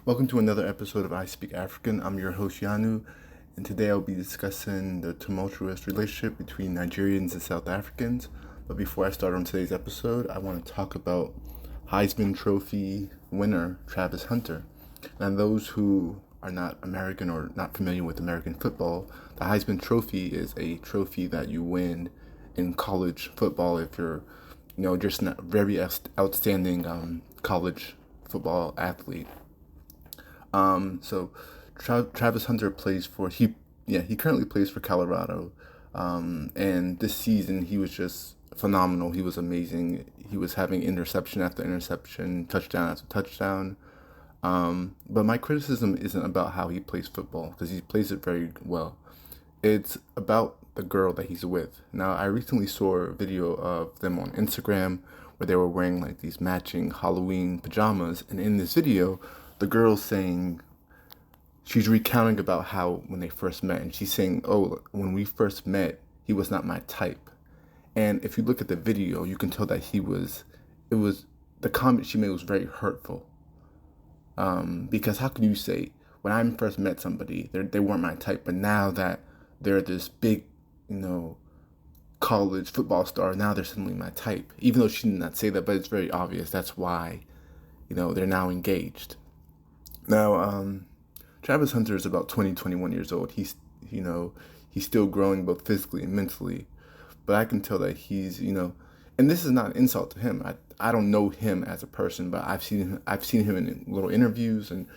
Welcome to another episode of I Speak African. I'm your host Yanu, and today I'll be discussing the tumultuous relationship between Nigerians and South Africans. But before I start on today's episode, I want to talk about Heisman Trophy winner Travis Hunter. And those who are not American or not familiar with American football, the Heisman Trophy is a trophy that you win in college football if you're, just a very outstanding college football athlete. So Travis Hunter plays for he currently plays for Colorado, and this season he was just phenomenal. He was amazing. He was having interception after interception, touchdown after touchdown. But my criticism isn't about how he plays football because he plays it very well. It's about the girl that he's with. Now, I recently saw a video of them on Instagram where they were wearing like these matching Halloween pajamas, and in this video, the girl's saying she's recounting about how when they first met, and she's saying, "Oh, when we first met, he was not my type." And if you look at the video, you can tell that he was. It was the comment she made was very hurtful. Because how can you say when I first met somebody, they weren't my type, but now that they're this big, college football star, now they're suddenly my type. Even though she did not say that, but it's very obvious. That's why, they're now engaged. Now, Travis Hunter is about 20, 21 years old. He's still growing both physically and mentally. But I can tell that he's, and this is not an insult to him. I don't know him as a person, but I've seen him in little interviews and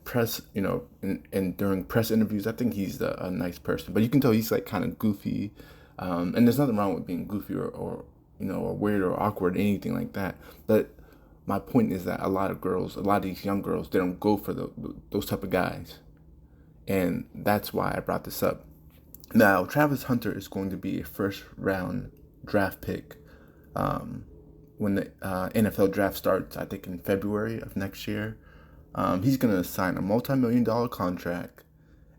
press, and during press interviews. I think he's a nice person. But you can tell he's like kind of goofy. And there's nothing wrong with being goofy or weird or awkward, anything like that. But my point is that a lot of these young girls, they don't go for those type of guys. And that's why I brought this up. Now, Travis Hunter is going to be a first round draft pick when the NFL draft starts, I think in February of next year. He's going to sign a multi-million-dollar contract,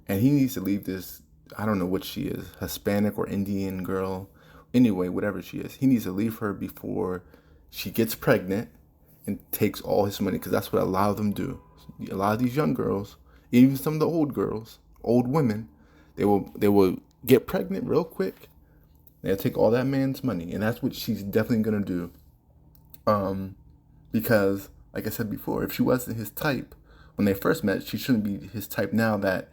and he needs to leave this, I don't know what she is, Hispanic or Indian girl. Anyway, whatever she is, he needs to leave her before she gets pregnant and takes all his money, because that's what a lot of them do. A lot of these young girls, even some of the old girls, old women, they will get pregnant real quick. They'll take all that man's money, and that's what she's definitely gonna do. Because like I said before, if she wasn't his type when they first met, she shouldn't be his type now that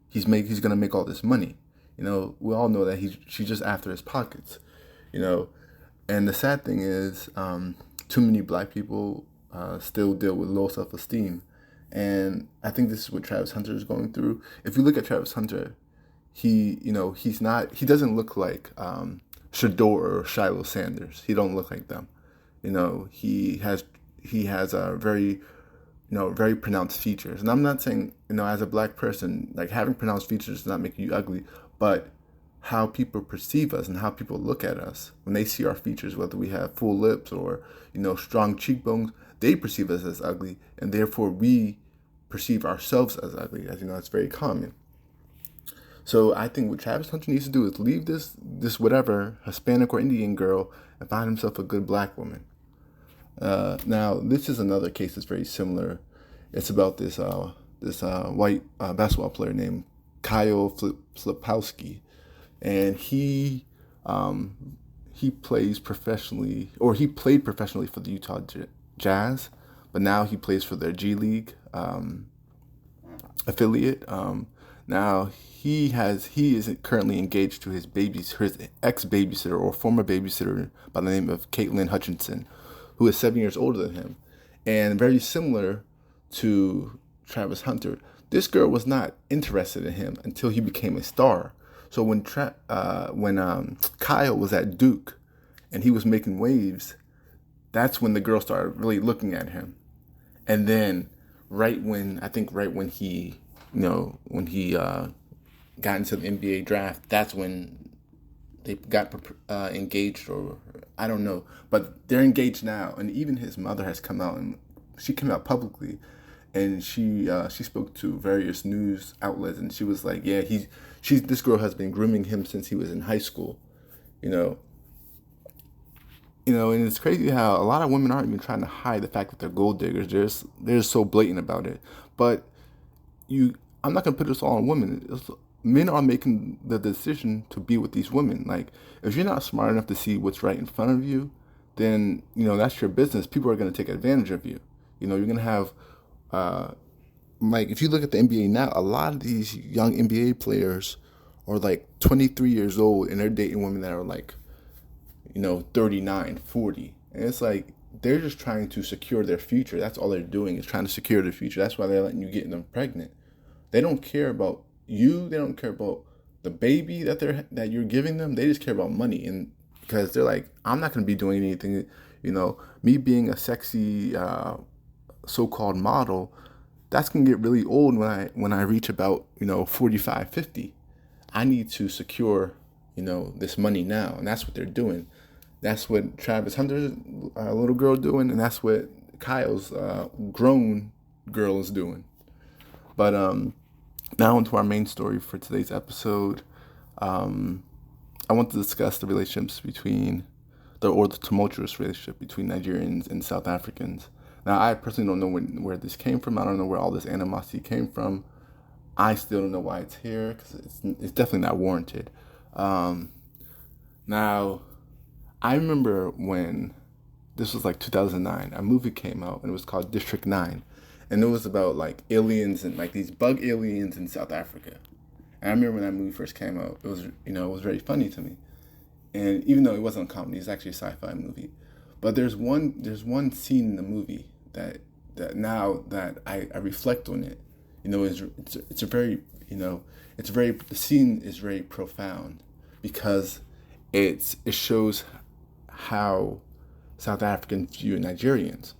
he's gonna make all this money. We all know that she's just after his pockets. And the sad thing is, too many black people still deal with low self-esteem. And I think this is what Travis Hunter is going through. If you look at Travis Hunter, he doesn't look like Shador or Shiloh Sanders. He don't look like them. He has a very pronounced features. And I'm not saying, as a black person, like having pronounced features does not make you ugly, but how people perceive us and how people look at us when they see our features, whether we have full lips or, strong cheekbones, they perceive us as ugly, and therefore we perceive ourselves as ugly. As you know, it's very common. So I think what Travis Hunter needs to do is leave this whatever Hispanic or Indian girl and find himself a good black woman. Now this is another case that's very similar. It's about this white basketball player named Kyle Flipowski, and he plays professionally, or he played professionally for the Utah Jazz, but now he plays for their G League affiliate. Now he is currently engaged to his ex babysitter or former babysitter by the name of Caitlin Hutchinson, who is 7 years older than him, and very similar to Travis Hunter. This girl was not interested in him until he became a star. So when Kyle was at Duke and he was making waves, that's when the girl started really looking at him. And then right when he got into the NBA draft, that's when they got engaged, or I don't know, but they're engaged now. And even his mother has come out, and she came out publicly, and she spoke to various news outlets, and she was like, yeah, this girl has been grooming him since he was in high school, And it's crazy how a lot of women aren't even trying to hide the fact that they're gold diggers. They're just so blatant about it. But you, I'm not gonna put this all on women. Men are making the decision to be with these women. Like, if you're not smart enough to see what's right in front of you, then that's your business. People are gonna take advantage of you. You're gonna have, like, if you look at the NBA now, a lot of these young NBA players are like 23 years old and they're dating women that are like 39, 40. And it's like they're just trying to secure their future. That's all they're doing, is trying to secure their future. That's why they're letting you get them pregnant. They don't care about you. They don't care about the baby that you're giving them. They just care about money. And because they're like, I'm not going to be doing anything. Me being a sexy so-called model, that's going to get really old when I reach about 45, 50. I need to secure this money now. And that's what they're doing. That's what Travis Hunter's little girl doing, and that's what Kyle's grown girl is doing. But now into our main story for today's episode. I want to discuss the relationships between the tumultuous relationship between Nigerians and South Africans. Now, I personally don't know where this came from. I don't know where all this animosity came from. I still don't know why it's here, because it's definitely not warranted. Now, I remember when this was like 2009, a movie came out, and it was called District 9. And it was about like aliens and like these bug aliens in South Africa. And I remember when that movie first came out, it was very funny to me. And even though it wasn't a comedy, it's actually a sci-fi movie. But there's one scene in the movie that now that I reflect on it, it's a very, the scene is very profound, because it shows how South Africans view Nigerians.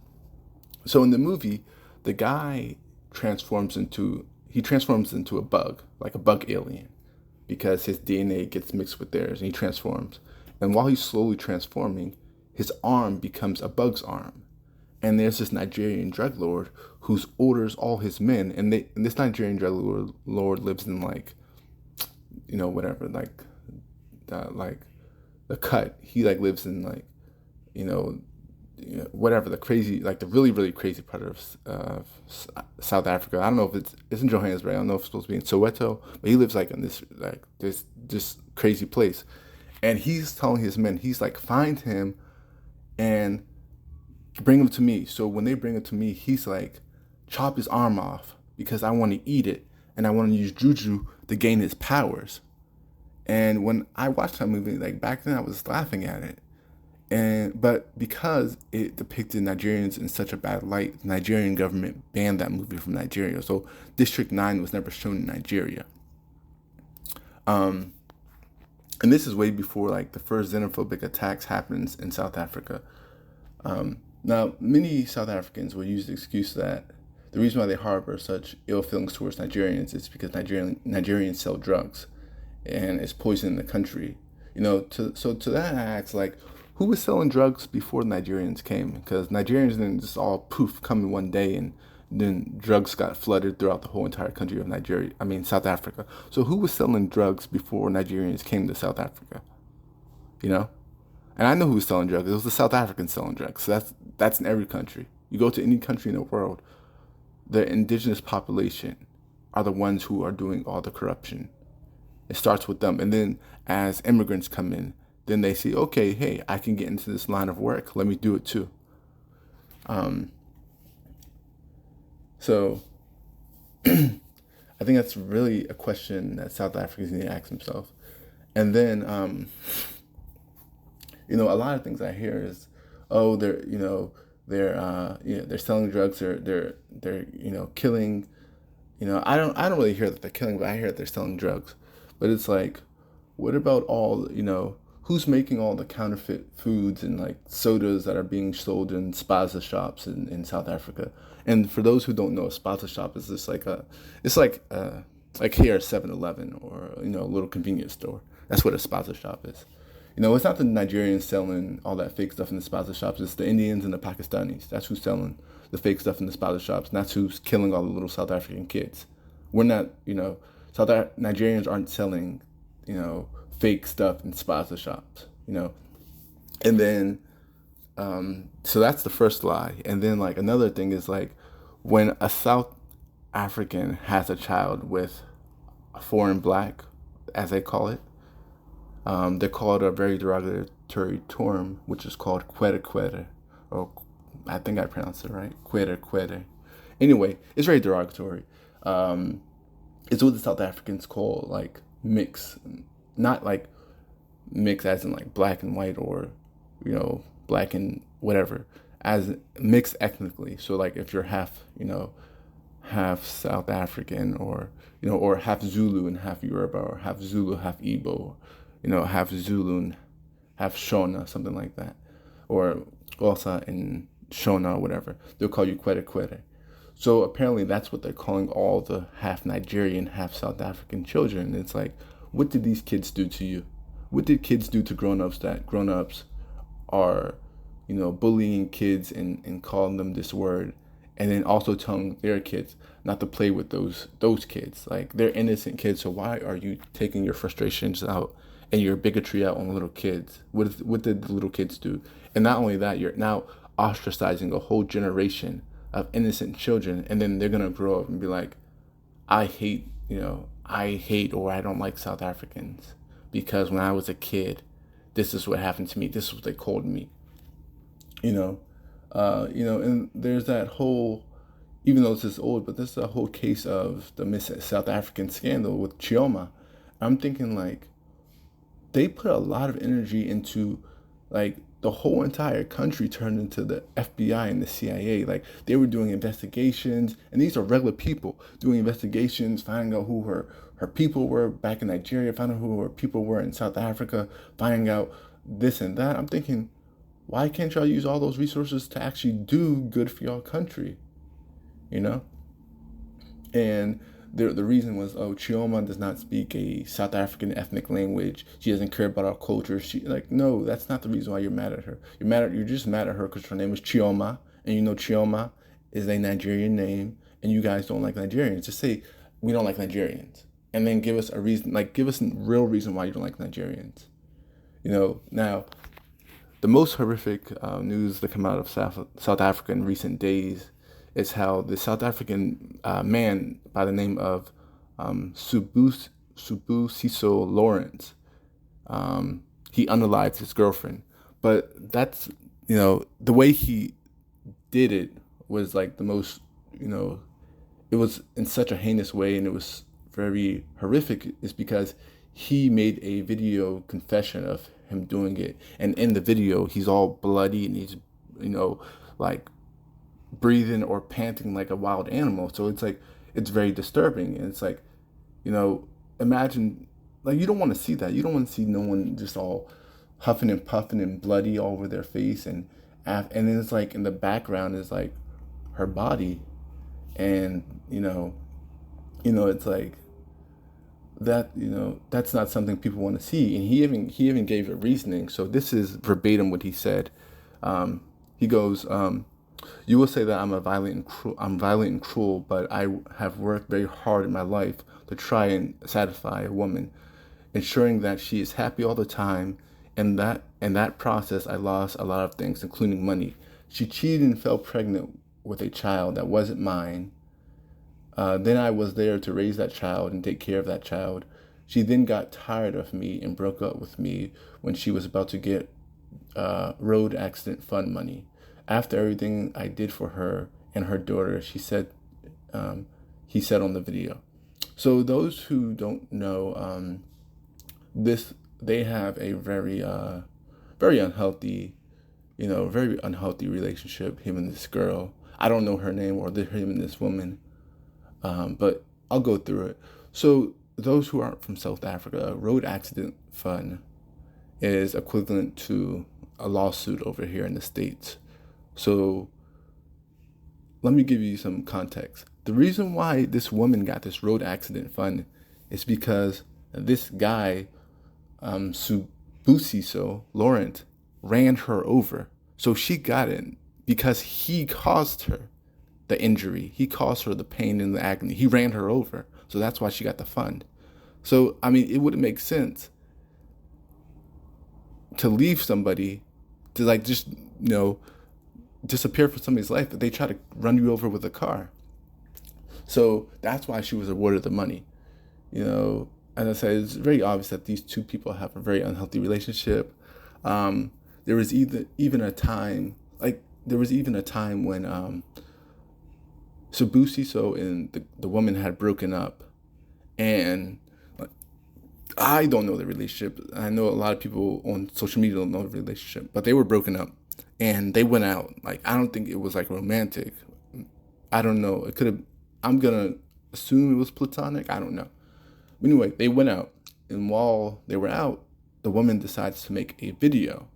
So in the movie, the guy transforms into a bug, like a bug alien, because his DNA gets mixed with theirs, and he transforms. And while he's slowly transforming, his arm becomes a bug's arm. And there's this Nigerian drug lord who orders all his men, and this Nigerian drug lord lives in like, whatever, like the cut. He like lives in like, whatever, the crazy, like the really, really crazy part of South Africa. I don't know if it's in Johannesburg. I don't know if it's supposed to be in Soweto, but he lives like in this crazy place. And he's telling his men, he's like, find him and bring him to me. So when they bring him to me, he's like, chop his arm off, because I want to eat it, and I want to use juju to gain his powers. And when I watched that movie, like back then, I was laughing at it. But because it depicted Nigerians in such a bad light, the Nigerian government banned that movie from Nigeria. So District 9 was never shown in Nigeria. And this is way before like the first xenophobic attacks happens in South Africa. Now, many South Africans will use the excuse that the reason why they harbor such ill feelings towards Nigerians is because Nigerians sell drugs, and it's poisoning the country. So to that I ask, like, who was selling drugs before the Nigerians came? Because Nigerians didn't just all poof come in one day, and then drugs got flooded throughout the whole entire country of South Africa. So who was selling drugs before Nigerians came to South Africa? And I know who was selling drugs. It was the South Africans selling drugs. So that's in every country. You go to any country in the world, the indigenous population are the ones who are doing all the corruption. It starts with them. And then as immigrants come in, then they see, okay, hey, I can get into this line of work. Let me do it too. So I think that's really a question that South Africans need to ask themselves. And then, a lot of things I hear is, oh, they're selling drugs, they're killing. I don't really hear that they're killing, but I hear that they're selling drugs. But it's like, what about all, who's making all the counterfeit foods and like sodas that are being sold in spaza shops in South Africa? And for those who don't know, a spaza shop is just like like here 7-Eleven or a little convenience store. That's what a spaza shop is. It's not the Nigerians selling all that fake stuff in the spaza shops. It's the Indians and the Pakistanis. That's who's selling the fake stuff in the spaza shops. And that's who's killing all the little South African kids. We're not, Nigerians aren't selling, fake stuff in spaza shops, And then So that's the first lie. And then like another thing is like when a South African has a child with a foreign black, as they call it, they call it a very derogatory term, which is called kwere kwere, or I think I pronounced it right, kwere kwere. Anyway, it's very derogatory. It's what the South Africans call like mix, not like mix as in like black and white or, black and whatever, as mixed ethnically. So like if you're half South African or half Zulu and half Yoruba, or half Zulu, half Igbo, half Zulu and half Shona, something like that, or Xhosa and Shona, or whatever. They'll call you kwere kwere. So apparently that's what they're calling all the half Nigerian, half South African children. It's like, what did these kids do to you? What did kids do to grown-ups that grown-ups are, bullying kids and calling them this word, and then also telling their kids not to play with those kids? Like, they're innocent kids, so why are you taking your frustrations out and your bigotry out on little kids? What did the little kids do? And not only that, you're now ostracizing a whole generation of innocent children, and then they're gonna grow up and be like, I hate or I don't like South Africans because when I was a kid, this is what happened to me. This is what they called me. And there's that whole, even though this is old, but this is a whole case of the Miss South African scandal with Chioma. I'm thinking like they put a lot of energy into like the whole entire country turned into the FBI and the CIA. Like they were doing investigations, and these are regular people doing investigations, finding out who her people were back in Nigeria, finding out who her people were in South Africa, finding out this and that. I'm thinking, why can't y'all use all those resources to actually do good for y'all country? And the reason was, Chioma does not speak a South African ethnic language. She doesn't care about our culture. No, that's not the reason why you're mad at her. You're just mad at her because her name is Chioma, and Chioma is a Nigerian name, and you guys don't like Nigerians. Just say, we don't like Nigerians. And then give us a reason, give us a real reason why you don't like Nigerians. Now, the most horrific news that come out of South Africa in recent days is how the South African man by the name of Sibusiso Lawrence, he unalived his girlfriend. But that's, the way he did it was like the most, it was in such a heinous way, and it was very horrific, is because he made a video confession of him doing it. And in the video, he's all bloody and he's, like breathing or panting like a wild animal. So it's like, it's very disturbing. And it's like, imagine, like, you don't want to see that. You don't want to see no one just all huffing and puffing and bloody all over their face. And then it's like in the background is like her body. And, it's like, that that's not something people want to see. And he even gave a reasoning. So this is verbatim what he said. He goes, you will say that I'm violent and cruel, but I have worked very hard in my life to try and satisfy a woman, ensuring that she is happy all the time. And that process, I lost a lot of things, including money. She cheated and fell pregnant with a child that wasn't mine. Then I was there to raise that child and take care of that child. She then got tired of me and broke up with me when she was about to get road accident fund money. After everything I did for her and her daughter, he said on the video. So those who don't know, they have a very unhealthy, very unhealthy relationship, him and this girl. I don't know her name or him and this woman. But I'll go through it. So those who aren't from South Africa, road accident fund is equivalent to a lawsuit over here in the States. So let me give you some context. The reason why this woman got this road accident fund is because this guy, Sibusiso Lawrence, ran her over. So she got it because he caused her the injury. He caused her the pain and the agony. He ran her over. So that's why she got the fund. So, it wouldn't make sense to leave somebody to like just, disappear from somebody's life, that they try to run you over with a car. So that's why she was awarded the money. As I said, it's very obvious that these two people have a very unhealthy relationship. There was even a time when Sibusiso and the woman had broken up, and I don't know the relationship. I know a lot of people on social media don't know the relationship, but they were broken up, and they went out. Like, I don't think it was like romantic. I don't know. It could have. I'm gonna assume it was platonic. I don't know. But anyway, they went out, and while they were out, the woman decides to make a video.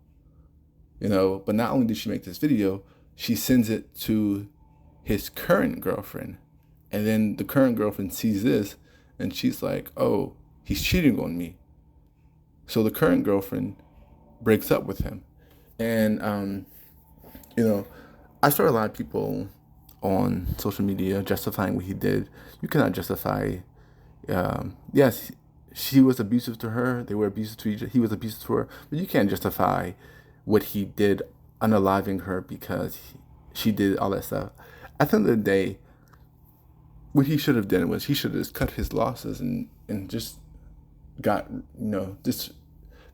But not only did she make this video, she sends it to his current girlfriend, and then the current girlfriend sees this, and she's like, "Oh, he's cheating on me." So the current girlfriend breaks up with him, and I saw a lot of people on social media justifying what he did. You cannot justify. Yes, she was abusive to her. They were abusive to each other. He was abusive to her, but you can't justify what he did, unaliving her because she did all that stuff. At the end of the day, what he should have done was he should have just cut his losses and just got, just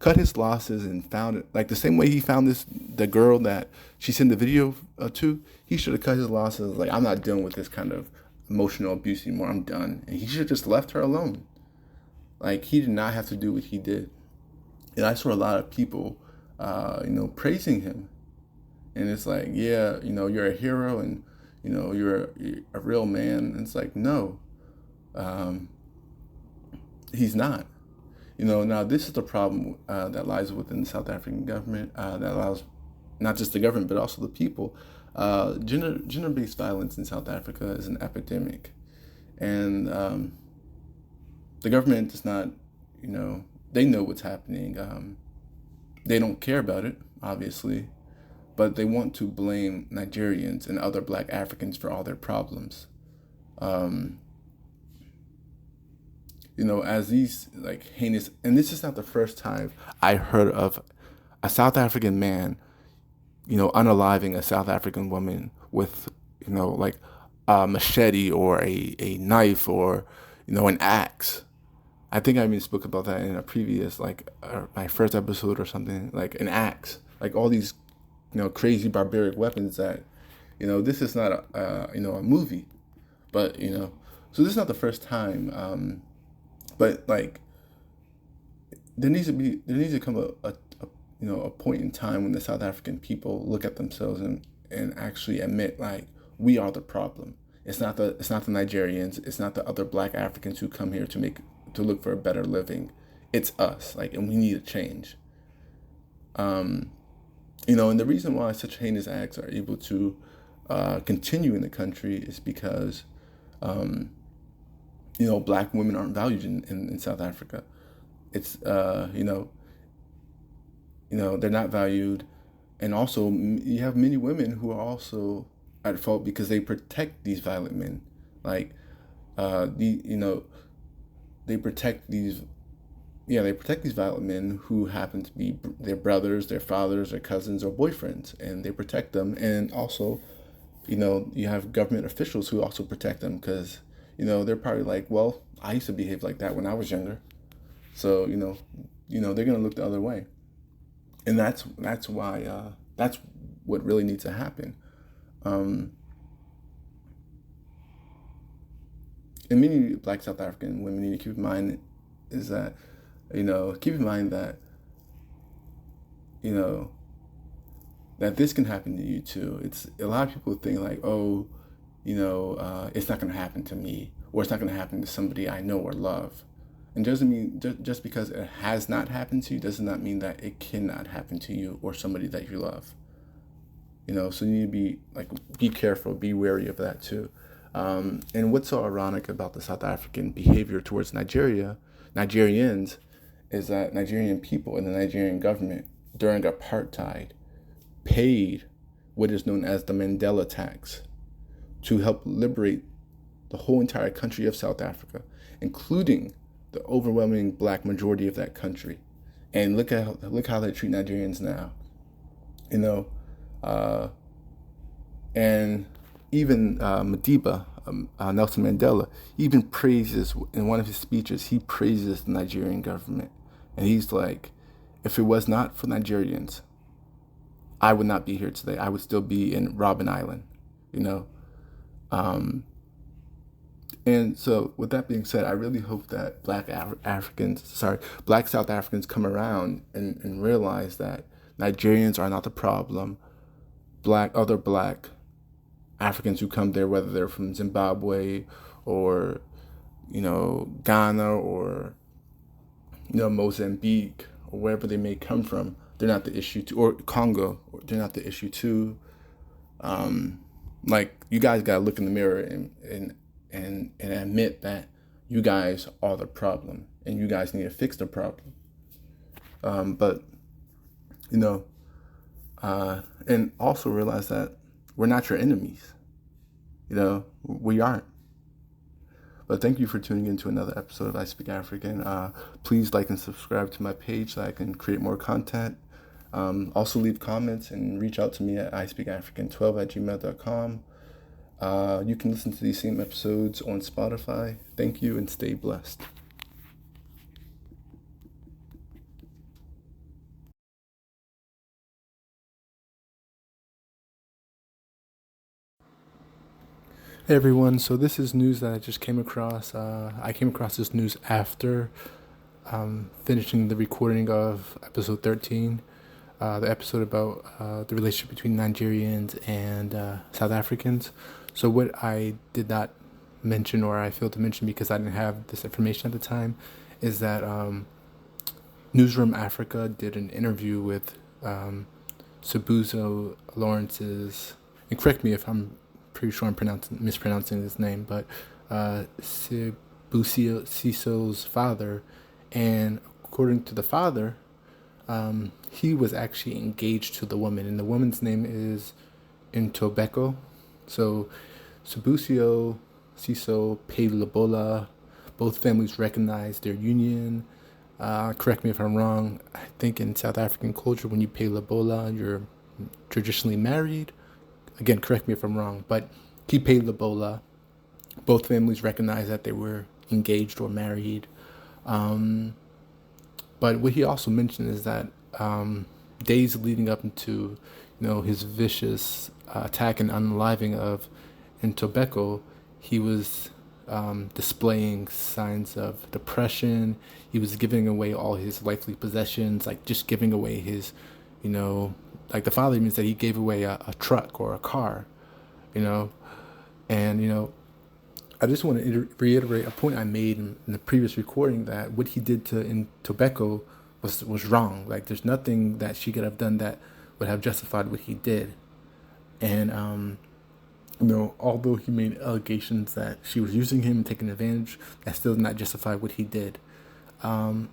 cut his losses and found it. Like the same way he found the girl that she sent the video to, he should have cut his losses. Like, I'm not dealing with this kind of emotional abuse anymore. I'm done. And he should have just left her alone. Like, he did not have to do what he did. And I saw a lot of people, praising him. And it's like, yeah, you're a hero and, you're a real man. And it's like, no, he's not. Now this is the problem that lies within the South African government, that allows not just the government, but also the people. Gender-based violence in South Africa is an epidemic. And the government does not, they know what's happening. They don't care about it, obviously, but they want to blame Nigerians and other Black Africans for all their problems. As these like heinous, and this is not the first time I heard of a South African man, unaliving a South African woman with, like a machete or a knife or, an axe. I think I even spoke about that in a previous, my first episode or something, like an axe, like all these, crazy barbaric weapons that, this is not a movie, but, so this is not the first time, but like, there needs to come a point in time when the South African people look at themselves and actually admit, like, we are the problem. It's not the Nigerians. It's not the other Black Africans who come here to look for a better living. It's us, and we need a change. And the reason why such heinous acts are able to continue in the country is because, Black women aren't valued in South Africa. It's, they're not valued. And also, you have many women who are also at fault because they protect these violent men. Like, they protect these violent men who happen to be their brothers, their fathers, their cousins, or boyfriends, and they protect them. And also, you have government officials who also protect them because, they're probably like, well, I used to behave like that when I was younger. So, they're going to look the other way. And that's why, that's what really needs to happen. And many Black South African women need to keep in mind is that, keep in mind that, that this can happen to you too. It's a lot of people think like, oh, it's not going to happen to me, or it's not going to happen to somebody I know or love. And doesn't mean just because it has not happened to you does not mean that it cannot happen to you or somebody that you love. So you need to be careful, be wary of that too. And what's so ironic about the South African behavior towards Nigerians, is that Nigerian people and the Nigerian government during apartheid paid what is known as the Mandela tax to help liberate the whole entire country of South Africa, including the overwhelming Black majority of that country. And look how they treat Nigerians now. you know, uh, and even Madiba, Nelson Mandela, even praises, in one of his speeches, he praises the Nigerian government. And he's like, if it was not for Nigerians, I would not be here today. I would still be in Robben Island, you know? And so, with that being said, I really hope that Black South Africans come around and realize that Nigerians are not the problem. Other black Africans who come there, whether they're from Zimbabwe or, Ghana or, Mozambique or wherever they may come from, they're not the issue too, or Congo, they're not the issue too. Like, you guys gotta look in the mirror and admit that you guys are the problem and you guys need to fix the problem. But and also realize that we're not your enemies. We aren't. But thank you for tuning in to another episode of I Speak African. Please like and subscribe to my page so I can create more content. Also leave comments and reach out to me at ispeakafrican12@gmail.com. You can listen to these same episodes on Spotify. Thank you and stay blessed. Hey everyone, so this is news that I just came across. I came across this news after finishing the recording of episode 13, the episode about the relationship between Nigerians and South Africans. So what I did not mention, or I failed to mention because I didn't have this information at the time, is that Newsroom Africa did an interview with Sibusiso Lawrence's, and correct me if I'm pretty sure I'm mispronouncing his name, but Sibusiso's father, and according to the father, he was actually engaged to the woman, and the woman's name is Ntobeko. So Siso paid Lobola. Both families recognized their union. Correct me if I'm wrong. I think in South African culture, when you pay Lobola, you're traditionally married. Again, correct me if I'm wrong, but he paid Lobola. Both families recognized that they were engaged or married. But what he also mentioned is that days leading up into, his vicious attack and unaliving of Ntobeko, he was displaying signs of depression. He was giving away all his wifely possessions, like just giving away his, like the father even said he gave away a truck or a car, and, I just want to reiterate a point I made in the previous recording, that what he did to Ntobeko was wrong. Like, there's nothing that she could have done that would have justified what he did. And, although he made allegations that she was using him and taking advantage, that still did not justify what he did. And,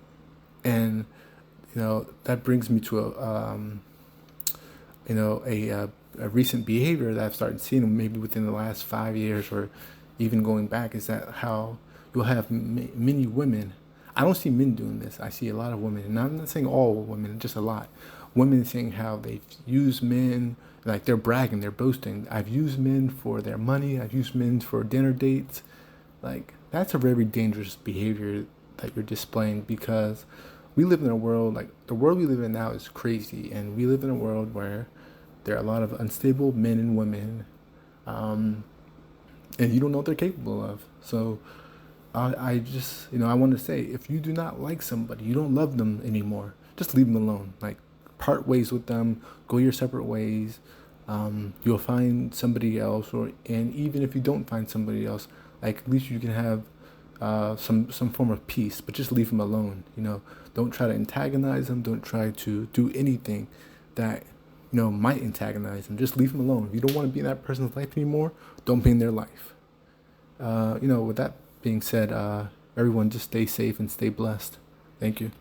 that brings me to a recent behavior that I've started seeing maybe within the last 5 years or even going back, is that how you'll have many women. I don't see men doing this. I see a lot of women, and I'm not saying all women, just a lot. Women saying how they've used men, like they're bragging, they're boasting. I've used men for their money. I've used men for dinner dates. Like, that's a very dangerous behavior that you're displaying, because we live in a world, like the world we live in now is crazy, and we live in a world where there are a lot of unstable men and women, and you don't know what they're capable of. So I just, I want to say, if you do not like somebody, you don't love them anymore, just leave them alone. Like, part ways with them, go your separate ways. You'll find somebody else, and even if you don't find somebody else, like, at least you can have some form of peace, but just leave them alone. Don't try to antagonize them. Don't try to do anything that might antagonize them. Just leave them alone. If you don't want to be in that person's life anymore, don't be in their life. With that being said, everyone just stay safe and stay blessed. Thank you.